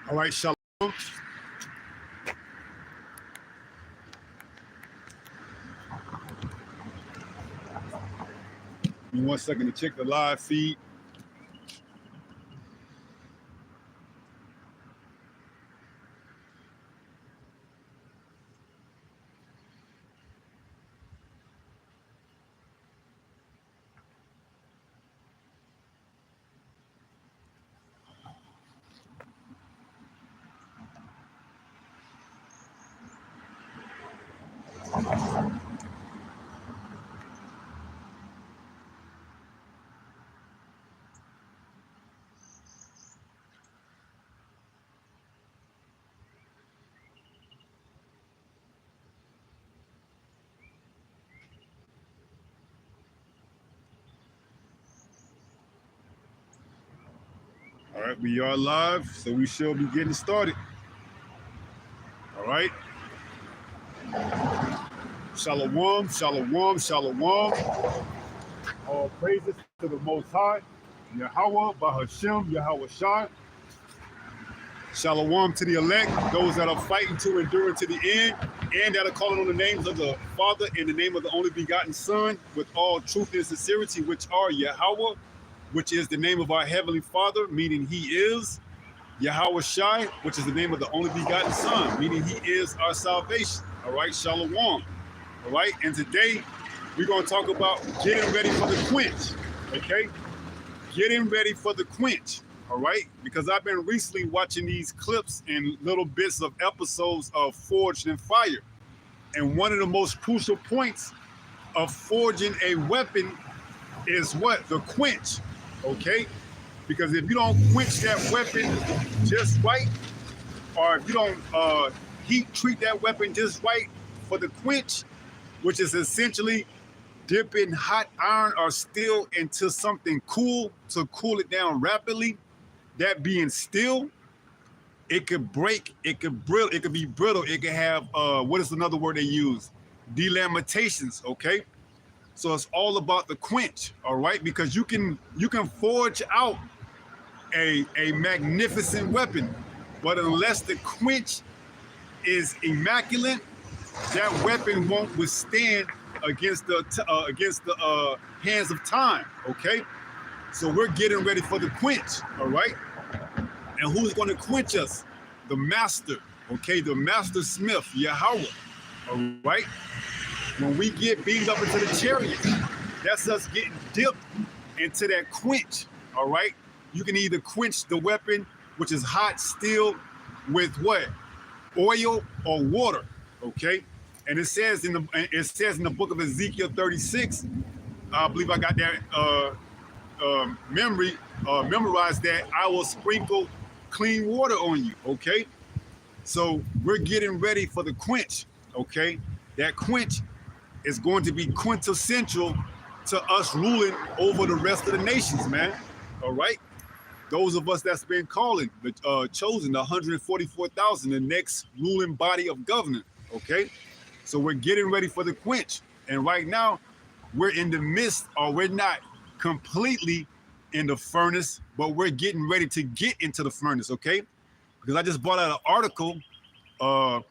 All right, shalom. Give me 1 second to check the live feed. All right, we are live, so we shall be getting started. All right. Shalom, shalom, shalom. All praises to the Most High, Yahweh, Bahashem, Yahweh Shai. Shalom to the elect, those that are fighting to endure to the end, and that are calling on the names of the Father in the name of the only begotten Son, with all truth and sincerity, which are Yahweh, which is the name of our Heavenly Father, meaning He is Yahweh Shai, which is the name of the only begotten Son, meaning He is our salvation. All right, shalom. All right, and today we're going to talk about getting ready for the quench. Okay, getting ready for the quench. All right, because I've been recently watching these clips and little bits of episodes of Forged in Fire, and one of the most crucial points of forging a weapon is what? The quench. Okay, because if you don't quench that weapon just right, or if you don't heat treat that weapon just right for the quench, which is essentially dipping hot iron or steel into something cool to cool it down rapidly, that being steel, it could break, it could be brittle, it could have what is another word they use? Delamentations, okay? So it's all about the quench, all right? Because you can forge out a magnificent weapon, but unless the quench is immaculate, that weapon won't withstand against the hands of time, okay? So we're getting ready for the quench, all right? And who's going to quench us? The master, okay? The master smith, Yahweh, all right? When we get beamed up into the chariot, that's us getting dipped into that quench, all right? You can either quench the weapon, which is hot steel, with what? Oil or water, okay? And it says in the book of Ezekiel 36, I believe I got that memorized, that I will sprinkle clean water on you, okay? So we're getting ready for the quench, okay? That quench is going to be quintessential to us ruling over the rest of the nations, man, all right? Those of us that's been calling, chosen, the 144,000, the next ruling body of government, okay? So we're getting ready for the quench. And right now, we're in the midst, or we're not completely in the furnace, but we're getting ready to get into the furnace, okay? Because I just brought out an article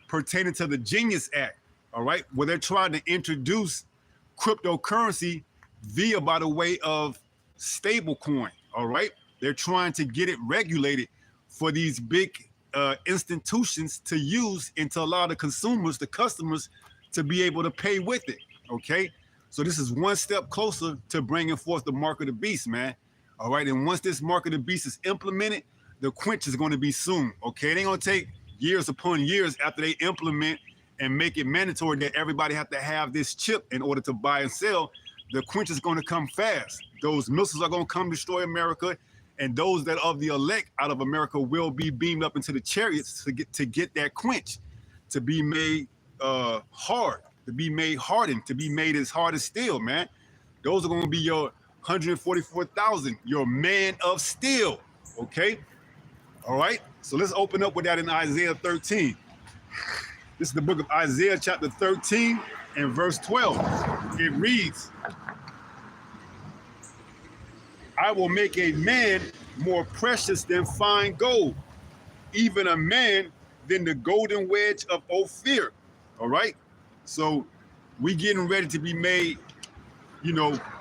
pertaining to the Genius Act, all right? Where they're trying to introduce cryptocurrency by the way of stablecoin, all right? They're trying to get it regulated for these big institutions to use, and to allow the consumers, the customers, to be able to pay with it, okay? So this is one step closer to bringing forth the mark of the beast, man. All right, and once this mark of the beast is implemented, the quench is going to be soon, okay? It ain't going to take years upon years after they implement and make it mandatory that everybody have to have this chip in order to buy and sell. The quench is going to come fast. Those missiles are going to come destroy America, and those that of the elect out of America will be beamed up into the chariots to get that quench, to be made hard, to be made hardened, to be made as hard as steel, man. Those are going to be your 144,000, your man of steel, okay? All right, so let's open up with that in Isaiah 13. This is the book of Isaiah, chapter 13 and verse 12. It reads, I will make a man more precious than fine gold, even a man than the golden wedge of Ophir. All right. So we getting ready to be made,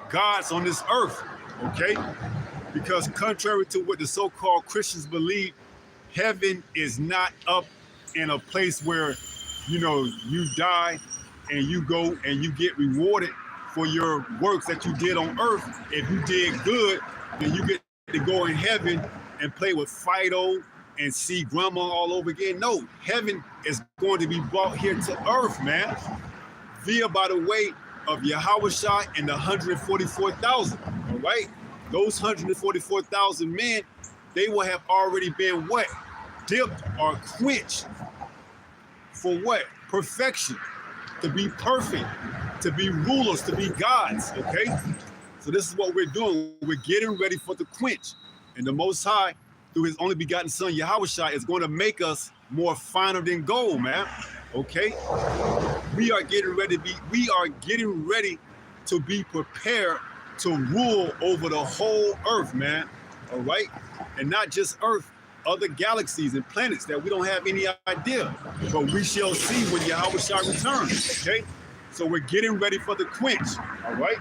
gods on this earth. Okay. Because contrary to what the so-called Christians believe, heaven is not up in a place where, you die and you go and you get rewarded for your works that you did on earth. If you did good, then you get to go in heaven and play with Fido and see grandma all over again. No, heaven is going to be brought here to earth, man, via by the way of Yahushua and the 144,000. All right, those 144,000 men, they will have already been what? Dipped or quenched for what? Perfection, to be perfect, to be rulers, to be gods. Okay, so this is what we're doing. We're getting ready for the quench, and the Most High, through His only begotten Son Yahushua, is going to make us more finer than gold, man. Okay, we are getting ready to be prepared to rule over the whole earth, man. All right, and not just earth, other galaxies and planets that we don't have any idea, but we shall see when Yahushua returns. Okay, so we're getting ready for the quench. All right,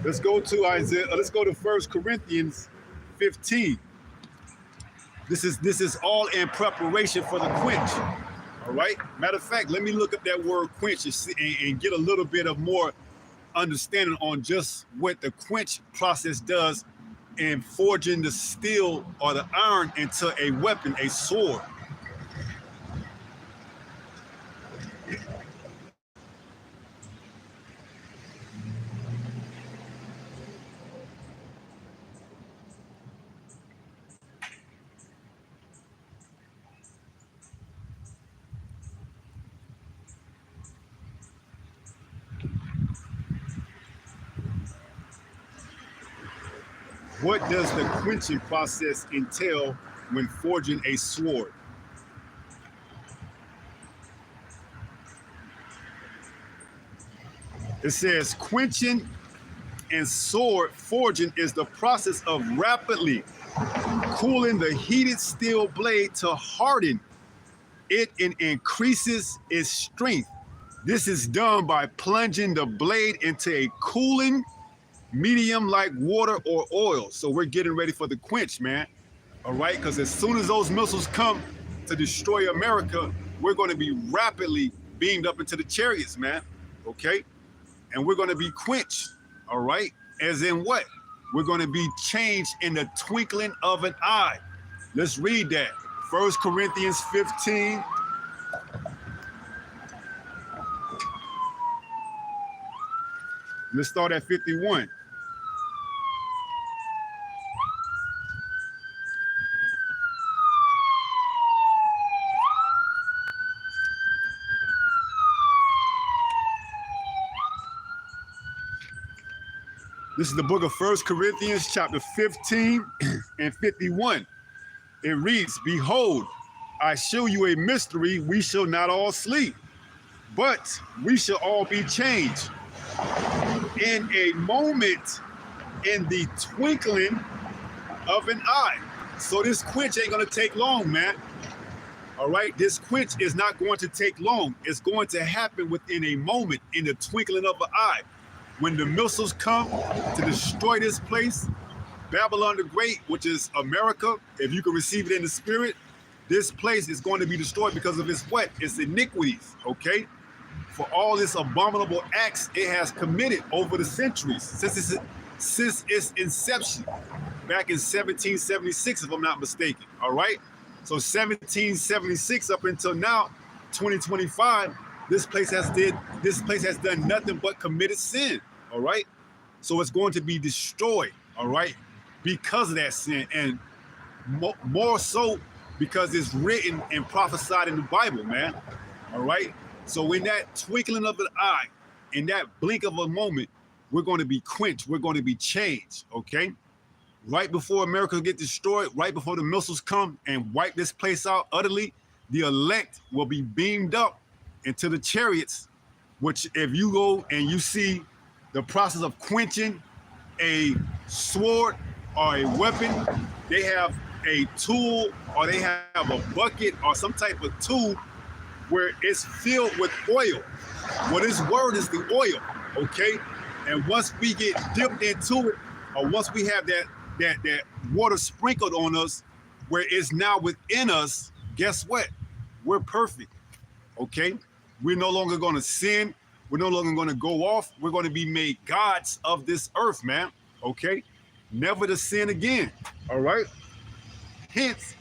let's go to Isaiah. Let's go to 1 Corinthians 15. This is all in preparation for the quench. All right. Matter of fact, let me look up that word quench and get a little bit of more understanding on just what the quench process does in forging the steel or the iron into a weapon, a sword. What does the quenching process entail when forging a sword? It says quenching and sword forging is the process of rapidly cooling the heated steel blade to harden it and increases its strength. This is done by plunging the blade into a cooling medium like water or oil. So we're getting ready for the quench, man. All right, because as soon as those missiles come to destroy America, we're going to be rapidly beamed up into the chariots, man. Okay, and we're going to be quenched. All right, as in what? We're going to be changed in the twinkling of an eye. Let's read that. 1 Corinthians 15. Let's start at 51. This is the book of 1 Corinthians, chapter 15 and 51. It reads, "Behold, I show you a mystery. We shall not all sleep, but we shall all be changed in a moment, in the twinkling of an eye." So this quench ain't gonna take long, man. All right, this quench is not going to take long. It's going to happen within a moment, in the twinkling of an eye. When the missiles come to destroy this place, Babylon the Great, which is America, if you can receive it in the spirit, this place is going to be destroyed because of its what? Its iniquities, okay? For all its abominable acts it has committed over the centuries, since its inception, back in 1776, if I'm not mistaken, all right? So 1776 up until now, 2025, this place has done nothing but committed sin, all right? So it's going to be destroyed, all right, because of that sin, and more so because it's written and prophesied in the Bible, man, all right? So in that twinkling of an eye, in that blink of a moment, we're going to be quenched, we're going to be changed, okay? Right before America get destroyed, right before the missiles come and wipe this place out utterly, the elect will be beamed up into the chariots, which if you go and you see the process of quenching a sword or a weapon, they have a tool or they have a bucket or some type of tool where it's filled with oil. Well, this word is the oil, okay? And once we get dipped into it, or once we have that water sprinkled on us, where it's now within us, guess what? We're perfect, okay? We're no longer going to sin. We're no longer going to go off. We're going to be made gods of this earth, man, okay? Never to sin again, all right? Hence,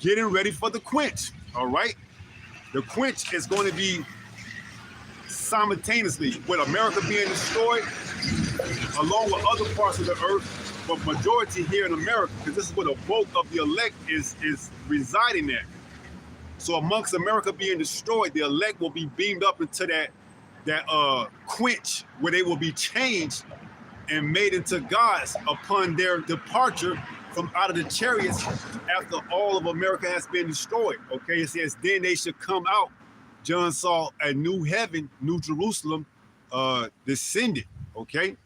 getting ready for the quench, all right? The quench is going to be simultaneously with America being destroyed, along with other parts of the earth, but majority here in America, because this is where the bulk of the elect is residing at. So amongst America being destroyed, the elect will be beamed up into that quench, where they will be changed and made into gods upon their departure from out of the chariots after all of America has been destroyed. Okay, it says, then they should come out. John saw a new heaven, new Jerusalem, descended, okay?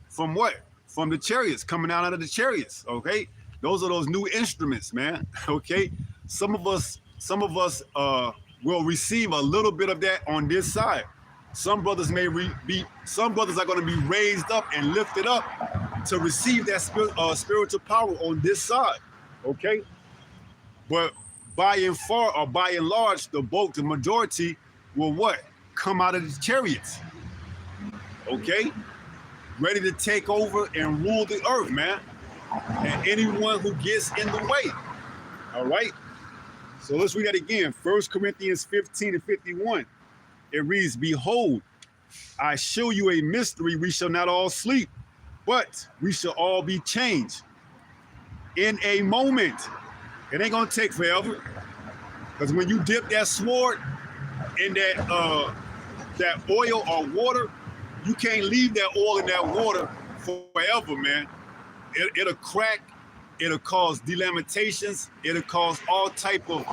From what? From the chariots, coming out of the chariots, okay? Those are those new instruments, man, okay? Some of us will receive a little bit of that on this side. Some brothers some brothers are going to be raised up and lifted up to receive that spiritual power on this side, okay? But by and far, or by and large, the bulk, the majority will what? Come out of the chariots, okay? Ready to take over and rule the earth, man. And anyone who gets in the way, all right? So let's read that again. 1 Corinthians 15 and 51. It reads, behold, I show you a mystery. We shall not all sleep, but we shall all be changed in a moment. It ain't gonna take forever. Because when you dip that sword in that oil or water, you can't leave that oil in that water forever, man. It'll crack, it'll cause delamentations, it'll cause all type of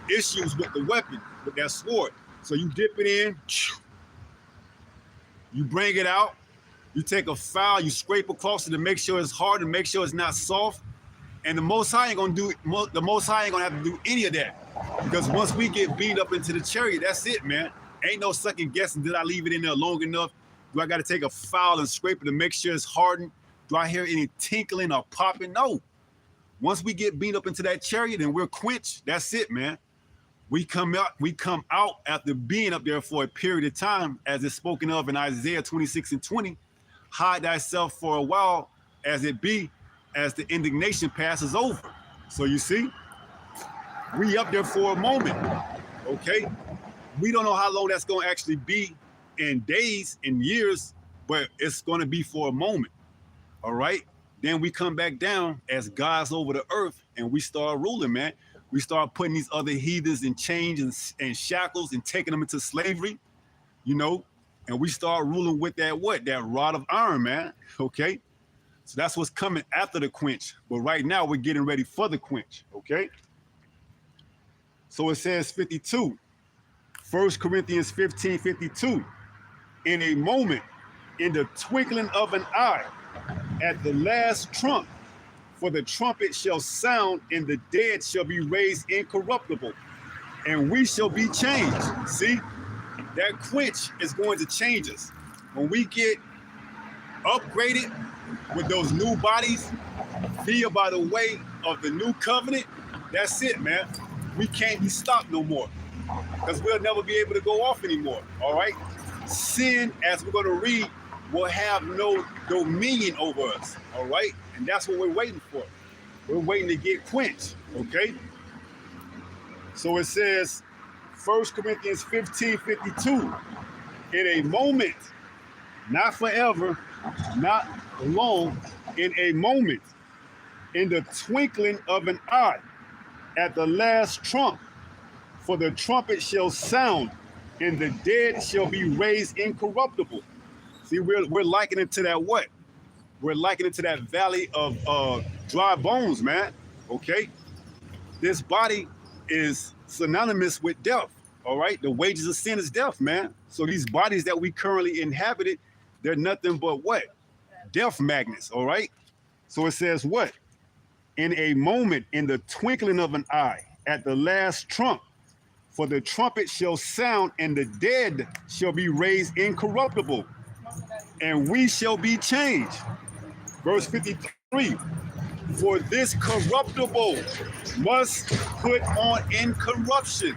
issues with the weapon, with that sword. So you dip it in, you bring it out, you take a file, you scrape across it to make sure it's hard and make sure it's not soft. And the Most High ain't gonna have to do any of that. Because once we get beat up into the chariot, that's it, man. Ain't no second guessing. Did I leave it in there long enough? Do I gotta take a file and scrape it to make sure it's hardened? Do I hear any tinkling or popping? No. Once we get beat up into that chariot and we're quenched, that's it, man. We come out after being up there for a period of time, as it's spoken of in Isaiah 26 and 20. Hide thyself for a while as it be, as the indignation passes over. So you see, we up there for a moment, okay? We don't know how long that's gonna actually be in days and years, but it's gonna be for a moment, all right? Then we come back down as gods over the earth and we start ruling, man. We start putting these other heathens in chains and shackles and taking them into slavery, you know? And we start ruling with that what? That rod of iron, man, okay? So that's what's coming after the quench. But right now we're getting ready for the quench, okay? So it says 52, 1 Corinthians 15, 52. In a moment, in the twinkling of an eye, at the last trump, for the trumpet shall sound and the dead shall be raised incorruptible, and we shall be changed. See, that quench is going to change us. When we get upgraded with those new bodies via by the way of the new covenant, that's it, man. We can't be stopped no more because we'll never be able to go off anymore, all right? Sin, as we're going to read, will have no dominion over us, all right? And that's what we're waiting for. We're waiting to get quenched, okay? So it says, 1 Corinthians 15, 52, in a moment, not forever, not long, in a moment, in the twinkling of an eye, at the last trump, for the trumpet shall sound, and the dead shall be raised incorruptible. See, we're likening it to that what? We're likening it to that valley of dry bones, man, okay? This body is synonymous with death, all right? The wages of sin is death, man. So these bodies that we currently inhabited, they're nothing but what? Death magnets, all right? So it says what? in a moment, in the twinkling of an eye, at the last trump. For the trumpet shall sound, and the dead shall be raised incorruptible, and we shall be changed. Verse 53, for this corruptible must put on incorruption.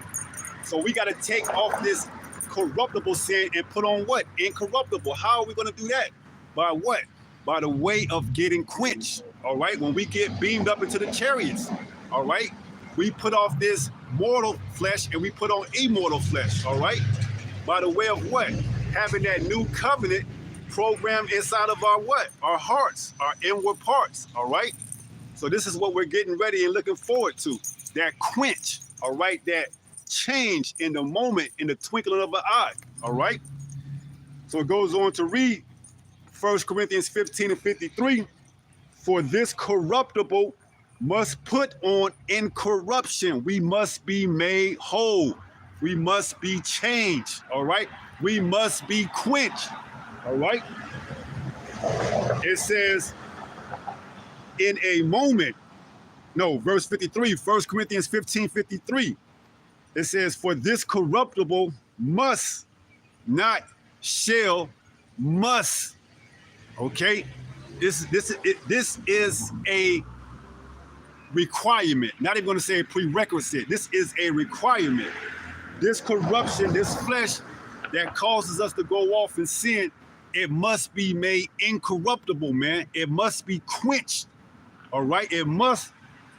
So we got to take off this corruptible sin and put on what? Incorruptible. How are we going to do that? By what? By the way of getting quenched. All right. When we get beamed up into the chariots, all right, we put off this mortal flesh and we put on immortal flesh. All right. By the way of what? Having that new covenant programmed inside of our what? Our hearts, our inward parts. All right. So this is what we're getting ready and looking forward to. That quench. All right. That change in the moment, in the twinkling of an eye. All right. So it goes on to read 1 Corinthians 15 and 53. For this corruptible must put on incorruption. We must be made whole. We must be changed. All right. We must be quenched. All right. It says in a moment. No, verse 53, 1 Corinthians 15, 53. It says, for this corruptible must, not shall, must. Okay. This is a requirement. Not even going to say a prerequisite. This is a requirement. This corruption, this flesh that causes us to go off and sin, it must be made incorruptible, man. It must be quenched. All right. It must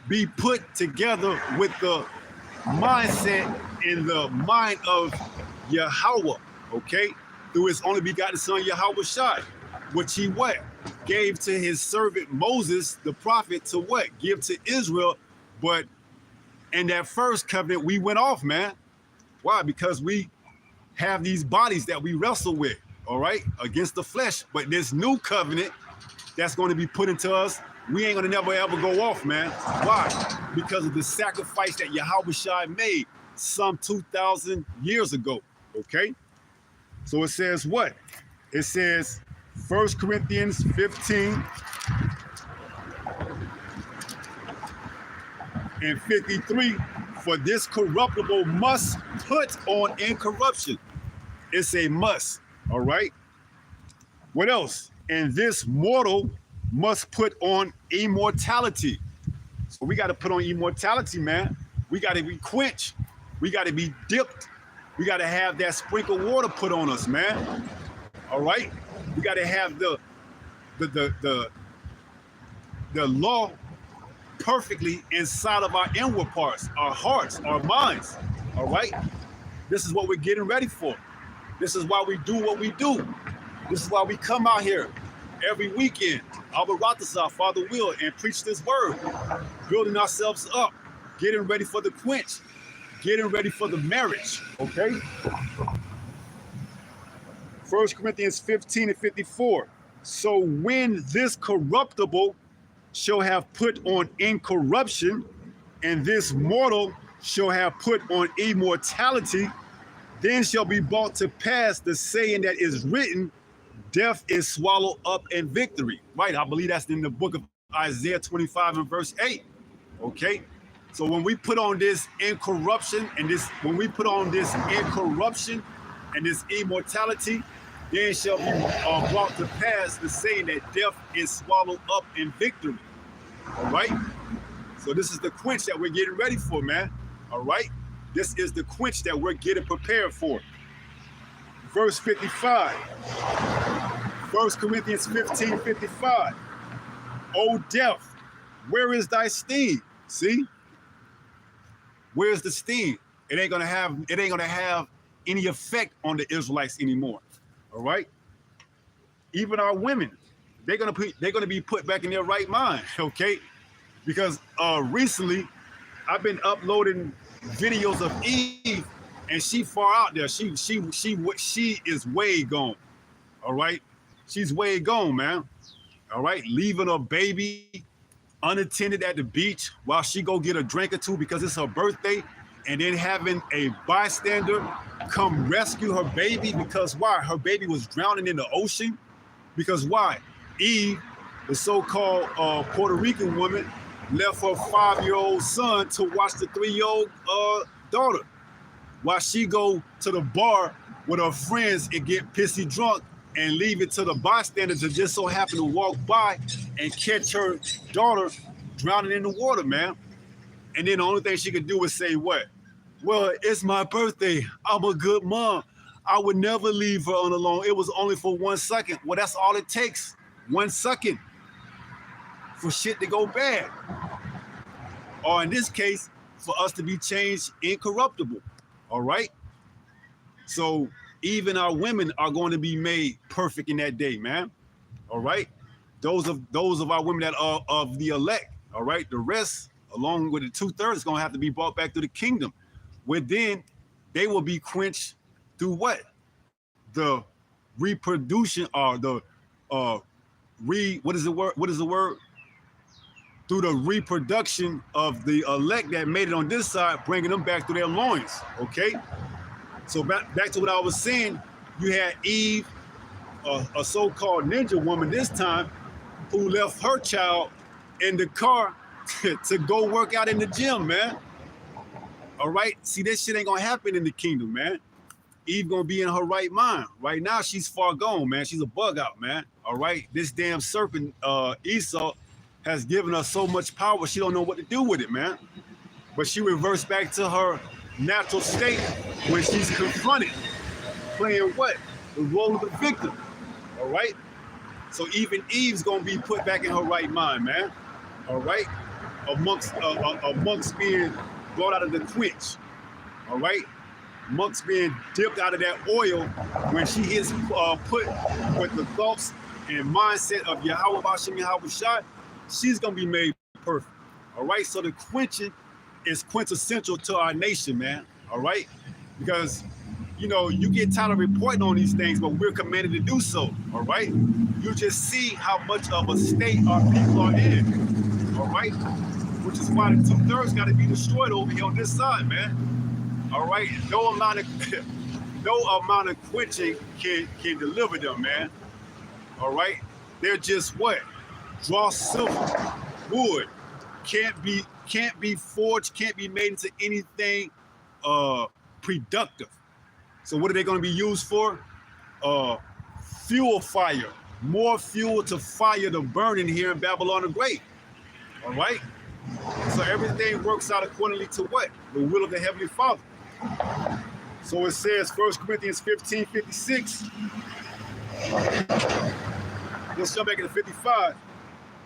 be put together with the mindset in the mind of Yahweh. Okay. Through his only begotten son, Yahweh Shai, which he what? Gave to his servant Moses, the prophet, to what? Give to Israel. But in that first covenant, we went off, man. Why? Because we have these bodies that we wrestle with, all right, against the flesh. But this new covenant that's going to be put into us, we ain't going to never ever go off, man. Why? Because of the sacrifice that Yahweh Shai made some 2,000 years ago, okay? So it says what? It says 1 Corinthians 15 and 53, for this corruptible must put on incorruption. It's a must, all right? What else? And this mortal must put on immortality. So we got to put on immortality, man. We got to be quenched. We got to be dipped. We got to have that sprinkle water put on us, man. All right? We got to have the law perfectly inside of our inward parts, our hearts, our minds. All right? This is what we're getting ready for. This is why we do what we do. This is why we come out here every weekend, Abba Ratazah, Father Will, and preach this word, building ourselves up, getting ready for the quench, getting ready for the marriage, okay? 1 Corinthians 15 and 54. So when this corruptible shall have put on incorruption, and this mortal shall have put on immortality, then shall be brought to pass the saying that is written, death is swallowed up in victory. Right, I believe that's in the book of Isaiah 25 and verse 8. Okay, so when we put on this incorruption and this, when we put on this incorruption and this immortality, then shall be brought to pass the saying that death is swallowed up in victory. All right, so this is the quench that we're getting ready for, man. All right, this is the quench that we're getting prepared for. Verse 55, 1 Corinthians 15, 55. O death, where is thy sting? See? Where's the sting? It ain't gonna have any effect on the Israelites anymore. All right? Even our women, they're gonna be put back in their right mind, okay? Because recently I've been uploading videos of Eve, and she far out there. She is way gone. All right, she's way gone, man. All right, leaving her baby unattended at the beach while she go get a drink or two because it's her birthday, and then having a bystander come rescue her baby because why? Her baby was drowning in the ocean. Because why? Eve, the so-called Puerto Rican woman, left her 5-year-old son to watch the 3-year-old daughter while she go to the bar with her friends and get pissy drunk and leave it to the bystanders to just so happen to walk by and catch her daughter drowning in the water, man. And then the only thing she could do was say what? Well, it's my birthday. I'm a good mom. I would never leave her on alone. It was only for 1 second. Well, that's all it takes. 1 second for shit to go bad. Or in this case, for us to be changed incorruptible. All right? So even our women are going to be made perfect in that day, man. All right? Those of our women that are of the elect, all right? The rest, along with the 2/3, is going to have to be brought back to the kingdom. Where then they will be quenched through what? The reproduction or the what is the word? What is the word? Through the reproduction of the elect that made it on this side, bringing them back to their loins. Okay. So back to what I was saying, you had Eve, a so-called ninja woman this time, who left her child in the car to go work out in the gym, man. All right. See, this shit ain't gonna happen in the kingdom, man. Eve gonna be in her right mind. Right now, she's far gone, man. She's a bug out, man. All right. This damn serpent, Esau, has given her so much power, she don't know what to do with it, man. But she reverts back to her natural state when she's confronted, playing what? The role of the victim. All right. So even Eve's gonna be put back in her right mind, man. All right. Amongst being brought out of the quench. All right. Amongst being dipped out of that oil when she is put with the thoughts and mindset of Yahweh Bashem Yahweh Shai, she's gonna be made perfect. All right. So the quenching is quintessential to our nation, man. All right. Because you know, you get tired of reporting on these things, but we're commanded to do so. All right. You just see how much of a state our people are in. All right. Which is why the 2/3 got to be destroyed over here on this side, man. All right. No amount of quenching can deliver them, man. All right. They're just what? Draw silver, wood. Can't be forged, can't be made into anything productive. So what are they going to be used for? Fuel fire. More fuel to fire the burning here in Babylon the Great. All right? So everything works out accordingly to what? The will of the Heavenly Father. So it says, 1 Corinthians 15:56. Let's jump back into 55.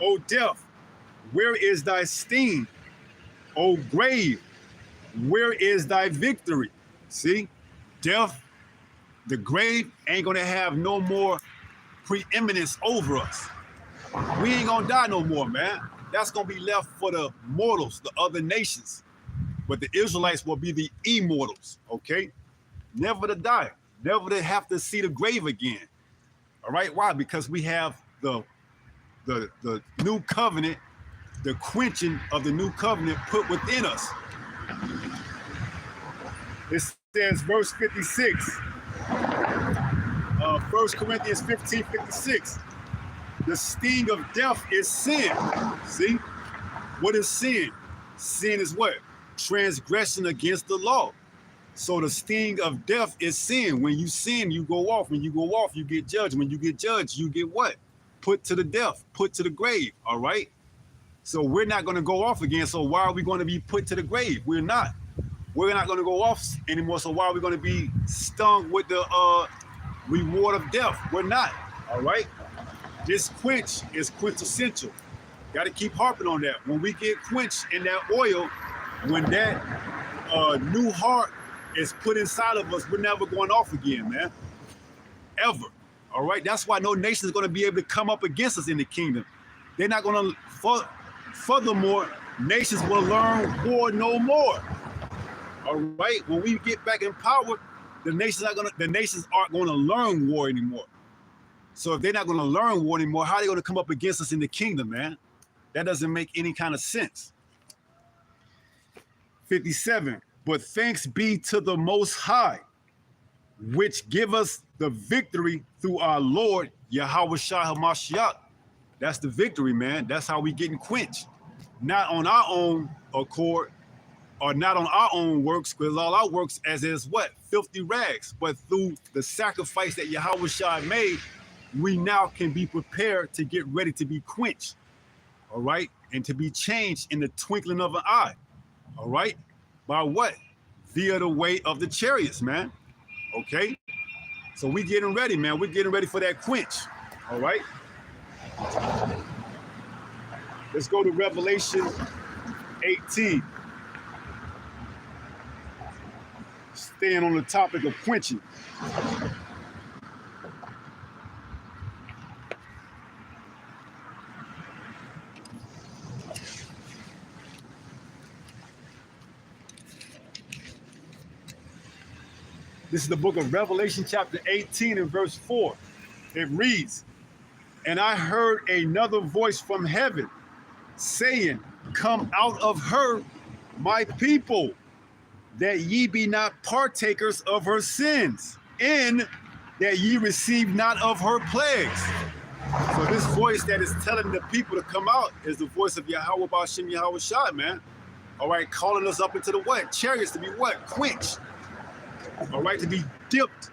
O death, where is thy sting? O grave, where is thy victory? See? Death, the grave ain't gonna have no more preeminence over us. We ain't gonna die no more, man. That's gonna be left for the mortals, the other nations. But the Israelites will be the immortals, okay? Never to die, never to have to see the grave again. All right, why? Because we have the new covenant, the quenching of the new covenant put within us. It says, verse 56, 1 Corinthians 15:56. The sting of death is sin. See? What is sin? Sin is what? Transgression against the law. So the sting of death is sin. When you sin, you go off. When you go off, you get judged. When you get judged, you get what? Put to the death, put to the grave, all right? So we're not going to go off again. So why are we going to be put to the grave? We're not. We're not going to go off anymore. So why are we going to be stung with the reward of death? We're not, all right? This quench is quintessential. Got to keep harping on that. When we get quenched in that oil, when that new heart is put inside of us, we're never going off again, man. Ever. All right? That's why no nation is going to be able to come up against us in the kingdom. They're not going to, furthermore, nations will learn war no more. All right? When we get back in power, the nations aren't going to learn war anymore. So if they're not going to learn war anymore, how are they going to come up against us in the kingdom, man? That doesn't make any kind of sense. 57, but thanks be to the Most High, which give us the victory through our Lord, Yahweh Shai HaMashiach. That's the victory, man. That's how we getting quenched. not on our own accord or not on our own works, because all our works as is what? Filthy rags. But through the sacrifice that Yahweh Shai made, we now can be prepared to get ready to be quenched, all right? And to be changed in the twinkling of an eye, all right? By what? Via the way of the chariots, man, okay? So we getting ready, man. We're getting ready for that quench, all right? Let's go to Revelation 18. Staying on the topic of quenching. This is the book of Revelation chapter 18 and verse 4. It reads, "And I heard another voice from heaven saying, Come out of her, my people, that ye be not partakers of her sins, and that ye receive not of her plagues." So this voice that is telling the people to come out is the voice of Yahweh Ba'ashem Yahweh Shai, man. All right, calling us up into the what? Chariots to be what? Quenched. All right, to be dipped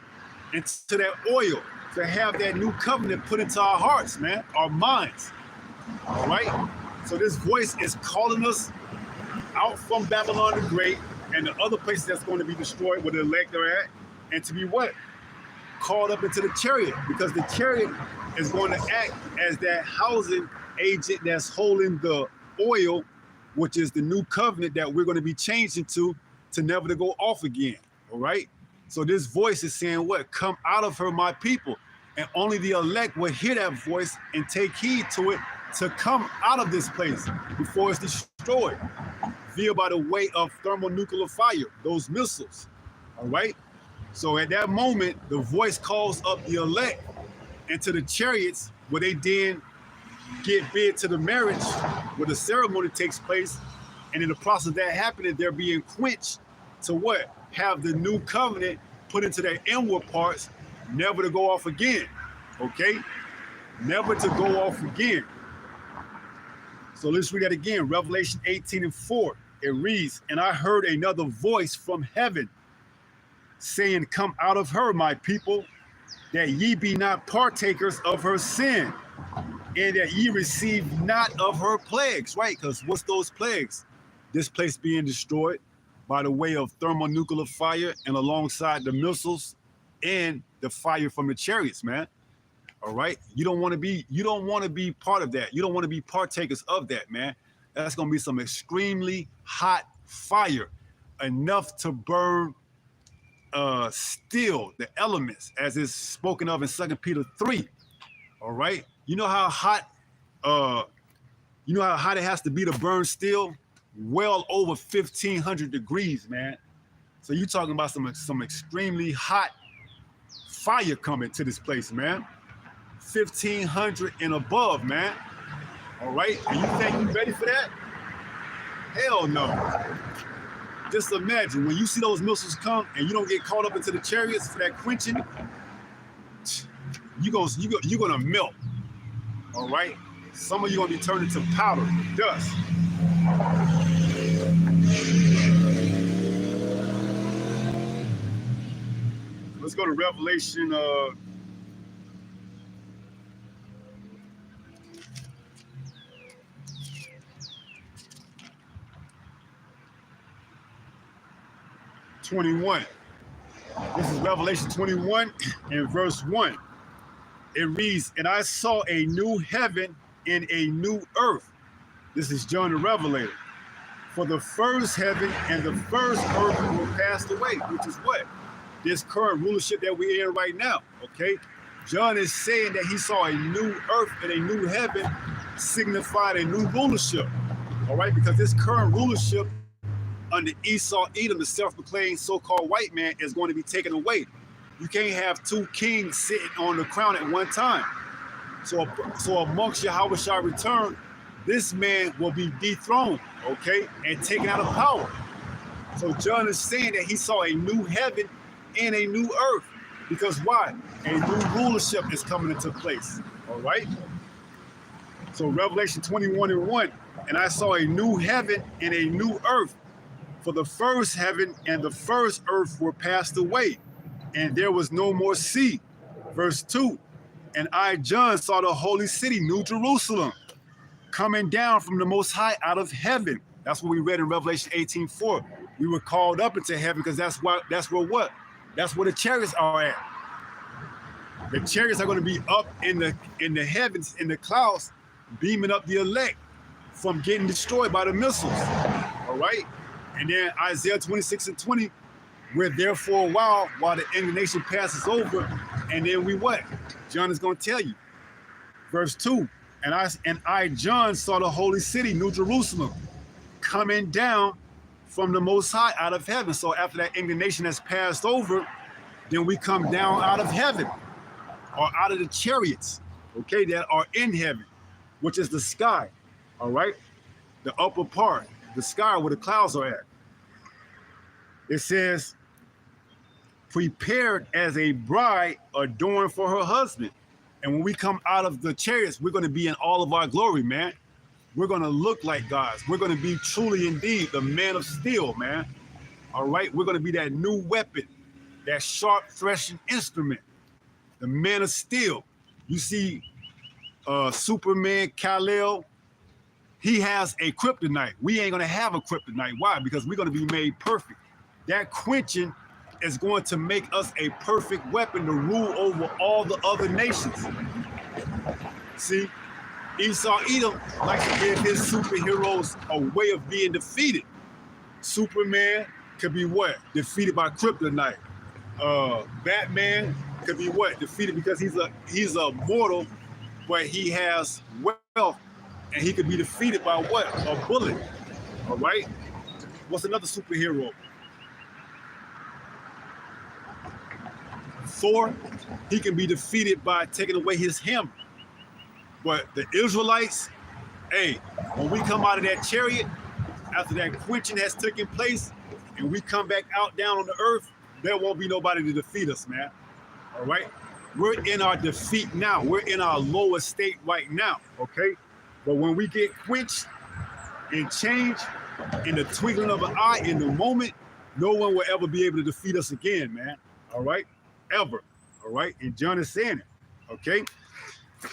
into that oil, to have that new covenant put into our hearts, man, our minds. All right, so this voice is calling us out from Babylon the Great and the other places that's going to be destroyed where the elect are at, and to be what? Called up into the chariot, because the chariot is going to act as that housing agent that's holding the oil, which is the new covenant that we're going to be changed into to never to go off again. All right. So this voice is saying what? Come out of her, my people. And only the elect will hear that voice and take heed to it to come out of this place before it's destroyed via by the way of thermonuclear fire, those missiles. All right. So at that moment, the voice calls up the elect into the chariots where they then get bid to the marriage where the ceremony takes place. And in the process of that happening, they're being quenched to what? Have the new covenant put into their inward parts, never to go off again, okay? Never to go off again. So let's read that again, Revelation 18 and 4. It reads, "And I heard another voice from heaven saying, Come out of her, my people, that ye be not partakers of her sin, and that ye receive not of her plagues," right? Because what's those plagues? This place being destroyed by the way of thermonuclear fire and alongside the missiles and the fire from the chariots, man. All right. You don't want to be part of that. You don't want to be partakers of that, man. That's going to be some extremely hot fire, enough to burn steel, the elements, as is spoken of in 2 Peter 3. All right. You know how hot it has to be to burn steel? Well over 1,500 degrees, man. So you're talking about some extremely hot fire coming to this place, man. 1,500 and above, man. All right, and you think you ready for that? Hell no. Just imagine when you see those missiles come and you don't get caught up into the chariots for that quenching, you're gonna melt. All right, some of you gonna be turned into powder, dust. Let's go to Revelation 21. This is Revelation 21 and verse 1. It reads, "And I saw a new heaven and a new earth." This is John the Revelator. "For the first heaven and the first earth were passed away," which is what? This current rulership that we're in right now, okay? John is saying that he saw a new earth and a new heaven signified a new rulership, all right? Because this current rulership under Esau, Edom, the self-proclaimed so-called white man, is going to be taken away. You can't have two kings sitting on the crown at one time. So amongst Yahweh shall return, this man will be dethroned, okay, and taken out of power. So John is saying that he saw a new heaven and a new earth. Because why? A new rulership is coming into place, all right? So Revelation 21:1, and I saw a new heaven and a new earth, for the first heaven and the first earth were passed away, and there was no more sea. Verse 2, and I, John, saw the holy city, New Jerusalem, coming down from the Most High out of heaven. That's what we read in Revelation 18:4. We were called up into heaven because that's where what? That's where the chariots are at. The chariots are going to be up in the heavens, in the clouds, beaming up the elect from getting destroyed by the missiles. All right? And then Isaiah 26:20, we're there for a while the indignation passes over, and then we what? John is going to tell you. Verse 2, and I, John, saw the holy city, New Jerusalem, coming down from the Most High out of heaven. So after that indignation has passed over, then we come down out of heaven, or out of the chariots, okay, that are in heaven, which is the sky, all right? The upper part, the sky where the clouds are at. It says, prepared as a bride adorned for her husband. And when we come out of the chariots, we're going to be in all of our glory, man. We're going to look like gods. We're going to be truly indeed the man of steel, man. All right? We're going to be that new weapon, that sharp threshing instrument, the man of steel. You see Superman, Kal-El, he has a kryptonite. We ain't going to have a kryptonite. Why? Because we're going to be made perfect. That quenching is going to make us a perfect weapon to rule over all the other nations. See, Esau Edom likes to give his superheroes a way of being defeated. Superman could be what? Defeated by kryptonite. Batman could be what? Defeated because he's a mortal, but he has wealth, and he could be defeated by what? A bullet. All right? What's another superhero? Thor, he can be defeated by taking away his hammer. But the Israelites, hey, when we come out of that chariot, after that quenching has taken place, and we come back out down on the earth, there won't be nobody to defeat us, man. All right? We're in our defeat now. We're in our lowest state right now, okay? But when we get quenched and changed in the twinkling of an eye, in the moment, no one will ever be able to defeat us again, man. All right? Ever. All right? And John is saying it, okay?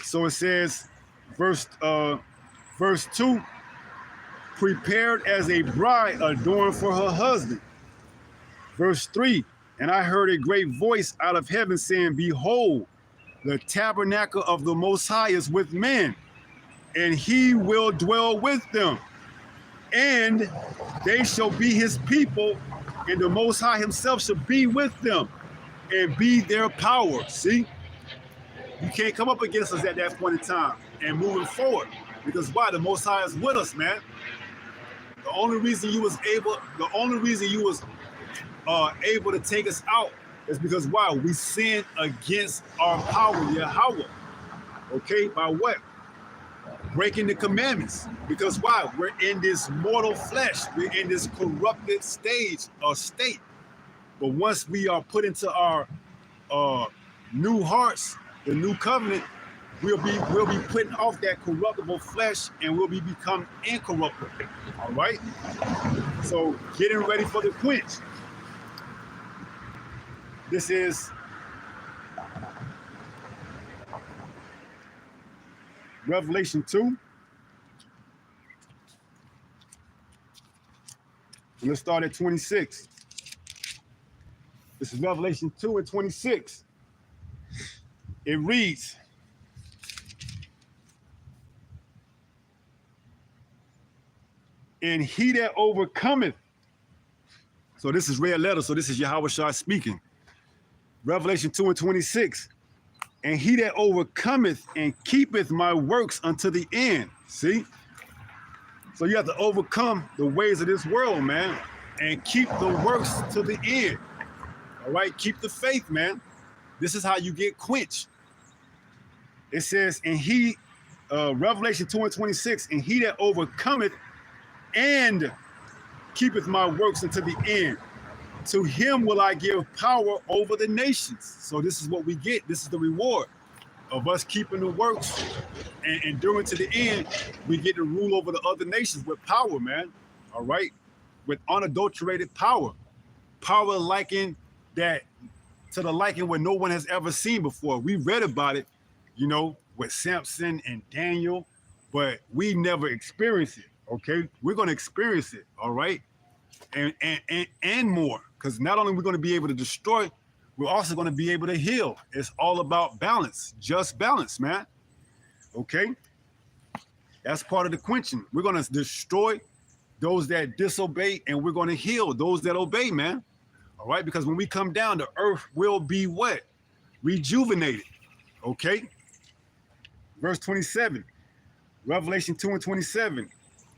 So it says, verse 2, prepared as a bride adorned for her husband. Verse 3, and I heard a great voice out of heaven saying, behold, the tabernacle of the Most High is with men, and he will dwell with them. And they shall be his people, and the Most High himself shall be with them and be their power. See? You can't come up against us at that point in time and moving forward. Because why? The Most High is with us, man. The only reason you was able to take us out is because why? We sinned against our power, Yahweh. Okay? By what? Breaking the commandments. Because why? We're in this mortal flesh. We're in this corrupted stage or state. But once we are put into our new hearts, the new covenant, we'll be putting off that corruptible flesh, and we'll become incorruptible. All right? So getting ready for the quench. This is Revelation 2. And let's start at 26. This is Revelation 2 and 26. It reads, and he that overcometh. So this is red letter, so this is Yahweh Shah speaking. Revelation 2 and 26. And he that overcometh and keepeth my works unto the end. See? So you have to overcome the ways of this world, man, and keep the works to the end. All right? Keep the faith, man. This is how you get quenched. It says, and he, Revelation 2 and 26, and he that overcometh and keepeth my works unto the end, to him will I give power over the nations. So this is what we get. This is the reward. of us keeping the works and enduring to the end, we get to rule over the other nations with power, man. All right? With unadulterated power. Power liking that to the liking where no one has ever seen before. We read about it, you know, with Samson and Daniel, but we never experienced it. Okay? We're gonna experience it, all right? And more. Because not only are we going to be able to destroy, we're also going to be able to heal. It's all about balance, just balance, man. Okay? That's part of the quenching. We're going to destroy those that disobey, and we're going to heal those that obey, man. All right? Because when we come down, the earth will be what? Rejuvenated. Okay? Verse 27, Revelation 2 and 27.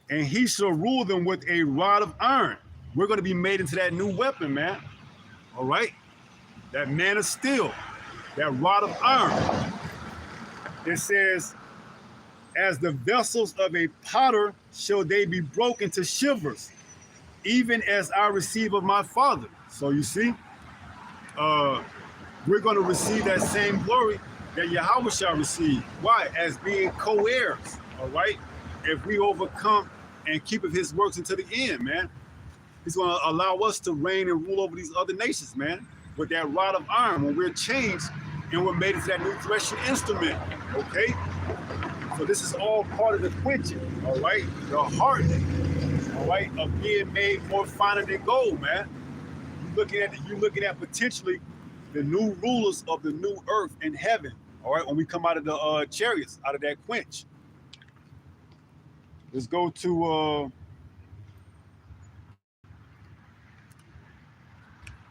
And he shall rule them with a rod of iron. We're going to be made into that new weapon, man. All right? That man of steel, that rod of iron. It says, as the vessels of a potter shall they be broken to shivers, even as I receive of my Father. So you see, we're going to receive that same glory that Yahweh shall receive. Why? As being co-heirs, all right? If we overcome and keep his works until the end, man. He's going to allow us to reign and rule over these other nations, man, with that rod of iron when we're changed and we're made into that new threshing instrument, okay? So this is all part of the quenching, all right? The hardening, all right, of being made more finer than gold, man. You're looking at potentially the new rulers of the new earth and heaven, all right, when we come out of the chariots, out of that quench. Let's go to...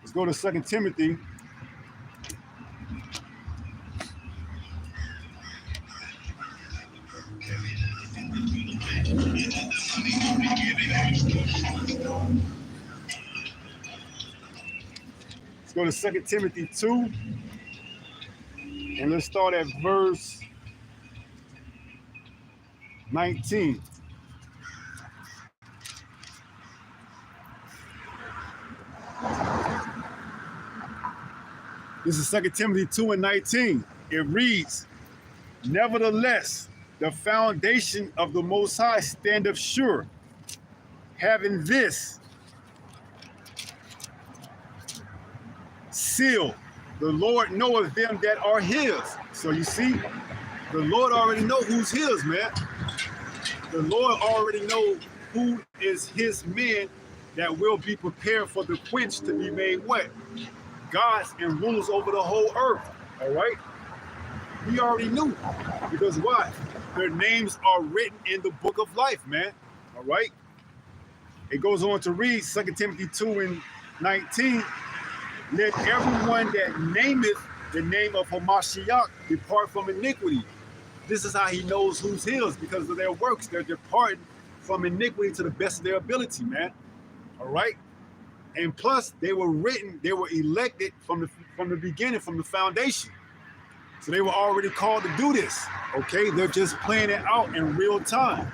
Let's go to 2 Timothy. Let's go to 2 Timothy 2. And let's start at verse 19. This is 2 Timothy 2 and 19. It reads, nevertheless, the foundation of the Most High standeth sure, having this seal, the Lord knoweth them that are his. So you see, the Lord already know who's his, man. The Lord already know who is his men that will be prepared for the quench to be made what? Gods and rulers over the whole earth, all right? He already knew, because why? Their names are written in the book of life, man, all right? It goes on to read 2 Timothy 2 and 19, let everyone that nameth the name of Hamashiach depart from iniquity. This is how he knows who's his, because of their works. They're departing from iniquity to the best of their ability, man, all right? And plus, they were written, they were elected from the beginning, from the foundation. So they were already called to do this, okay? They're just playing it out in real time,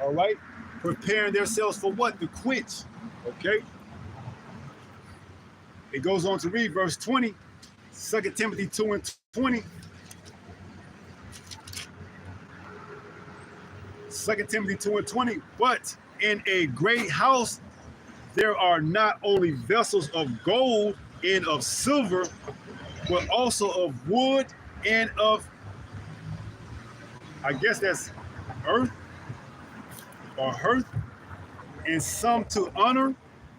all right? Preparing themselves for what? The quench, okay? It goes on to read verse 20, 2 Timothy 2 and 20. 2 Timothy 2 and 20, but in a great house there are not only vessels of gold and of silver, but also of wood and of, I guess that's earth or hearth, and some to honor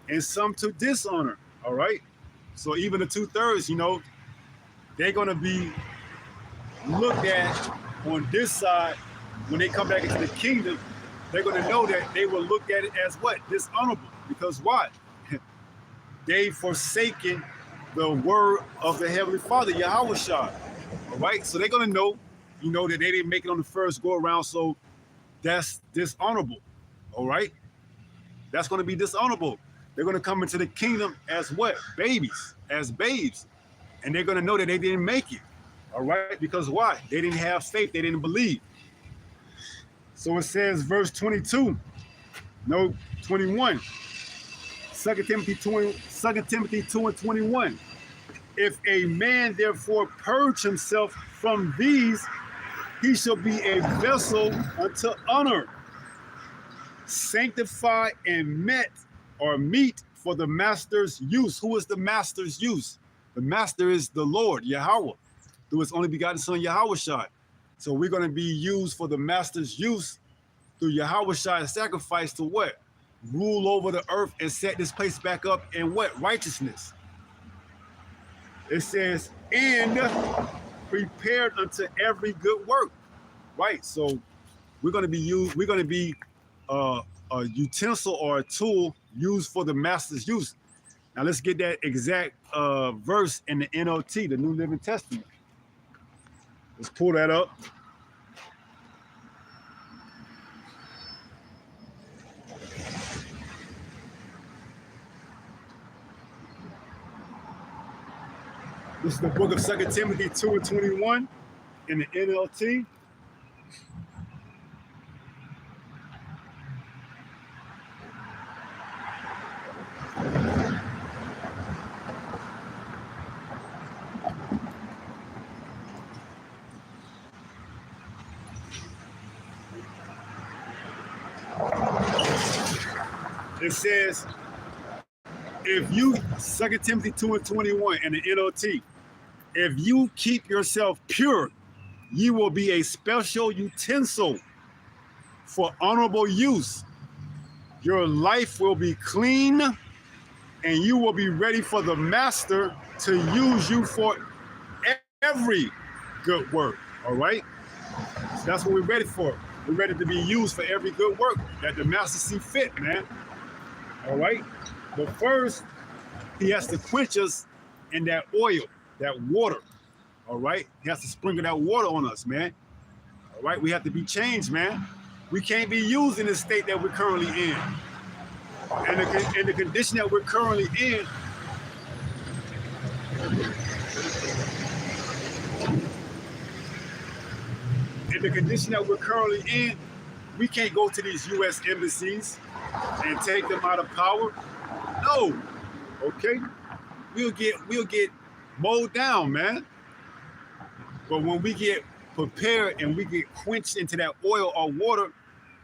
and some to dishonor, all right? So even the 2/3, you know, they're gonna be looked at on this side when they come back into the kingdom. They're gonna know that they will look at it as what? Dishonorable. Because why? They've forsaken the word of the Heavenly Father, Yahweh Shah. All right? So they're going to know, you know, that they didn't make it on the first go around. So that's dishonorable. All right? That's going to be dishonorable. They're going to come into the kingdom as what? Babies, as babes. And they're going to know that they didn't make it. All right? Because why? They didn't have faith. They didn't believe. So it says, verse 22, no, 21. 2 Timothy 2 and 21. If a man therefore purge himself from these he shall be a vessel unto honor, sanctified and meet for the master's use. Who is the master's use? The master is the Lord, Yahweh, through his only begotten son, Yahushua. So we're going to be used for the master's use through Yahushua's sacrifice to what? Rule over the earth and set this place back up in what? Righteousness. It says, and prepared unto every good work. Right. So we're going to be a utensil or a tool used for the master's use. Now let's get that exact verse in the NOT, the New Living Testament. Let's pull that up. This is the book of 2 Timothy 2:21 in the NLT. It says, if you, 2 Timothy 2:21 in the NLT, if you keep yourself pure, you will be a special utensil for honorable use. Your life will be clean, and you will be ready for the master to use you for every good work. All right? So that's what we're ready for. We're ready to be used for every good work that the master see fit, man. All right? But first, he has to quench us in that oil, that water. All right? He has to sprinkle that water on us, man. All right? We have to be changed, man. We can't be used in the state that we're currently in. And the condition that we're currently in, we can't go to these U.S. embassies and take them out of power. No. Okay? We'll get mowed down, man. But when we get prepared and we get quenched into that oil or water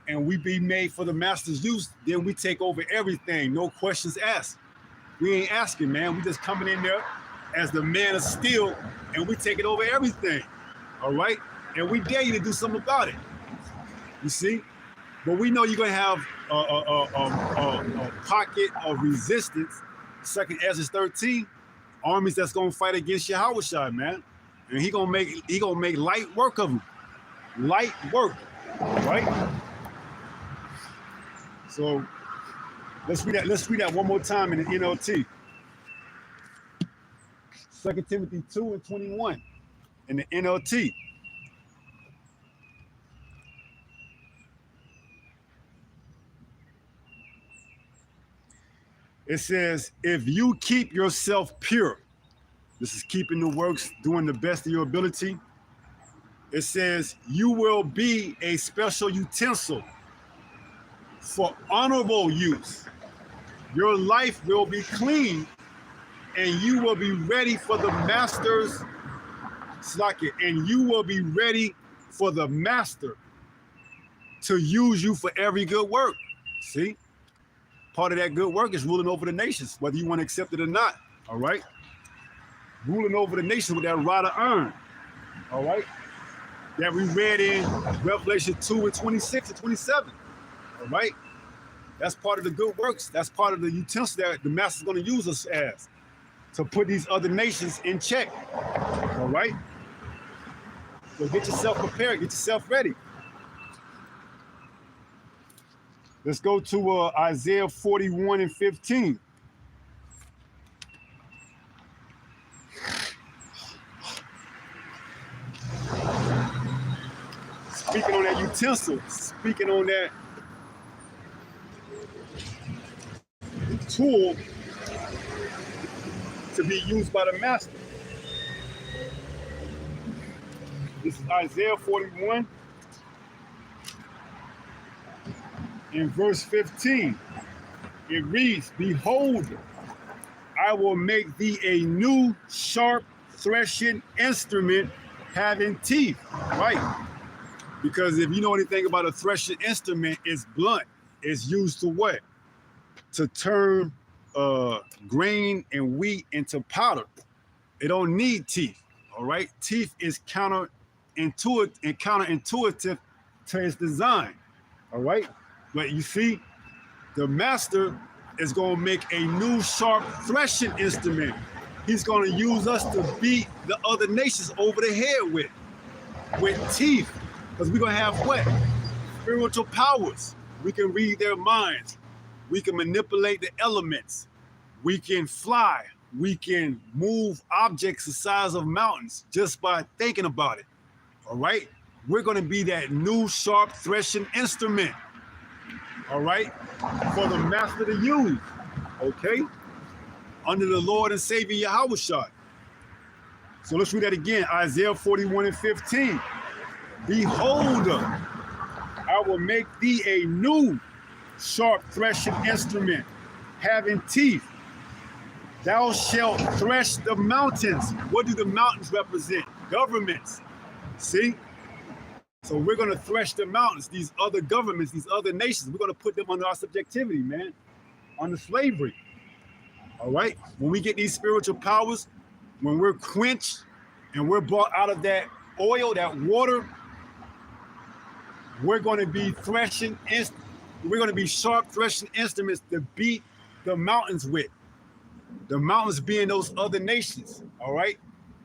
and we be made for the master's use, then we take over everything. No questions asked. We ain't asking, man. We just coming in there as the man of steel and we taking over everything. All right? And we dare you to do something about it. You see? But we know you're going to have a pocket of resistance. 2 Ezra 13, armies that's going to fight against Yahushua, man. And he gonna make light work of them. Light work, right? So let's read that one more time in the NLT. 2 Timothy 2:21 in the NLT. It says, if you keep yourself pure, this is keeping the works, doing the best of your ability. It says, you will be a special utensil for honorable use. Your life will be clean, and you will be ready for the master's socket, and you will be ready for the master to use you for every good work. See? Part of that good work is ruling over the nations, whether you want to accept it or not. All right? Ruling over the nations with that rod of iron. All right? That we read in Revelation 2:26 and 27. All right? That's part of the good works. That's part of the utensil that the master's going to use us as to put these other nations in check. All right? So get yourself prepared. Get yourself ready. Let's go to Isaiah 41:15. Speaking on that utensil, speaking on that tool to be used by the master. This is Isaiah 41 in verse 15. It reads, behold, I will make thee a new sharp threshing instrument having teeth, right? Because if you know anything about a threshing instrument, it's blunt. It's used to what? To turn grain and wheat into powder. It don't need teeth, all right? Teeth is counterintuitive to its design, all right? But you see, the master is going to make a new sharp threshing instrument. He's going to use us to beat the other nations over the head with teeth. Because we're going to have what? Spiritual powers. We can read their minds. We can manipulate the elements. We can fly. We can move objects the size of mountains just by thinking about it. All right? We're going to be that new sharp threshing instrument. All right? For the master to use. Okay? Under the Lord and Savior Yahushua. So let's read that again. Isaiah 41:15. Behold, I will make thee a new sharp threshing instrument, having teeth. Thou shalt thresh the mountains. What do the mountains represent? Governments. See? So we're going to thresh the mountains, these other governments, these other nations. We're going to put them under our subjectivity, man, under slavery. All right? When we get these spiritual powers, when we're quenched and we're brought out of that oil, that water, we're going to be we're going to be sharp threshing instruments to beat the mountains with. The mountains being those other nations, all right?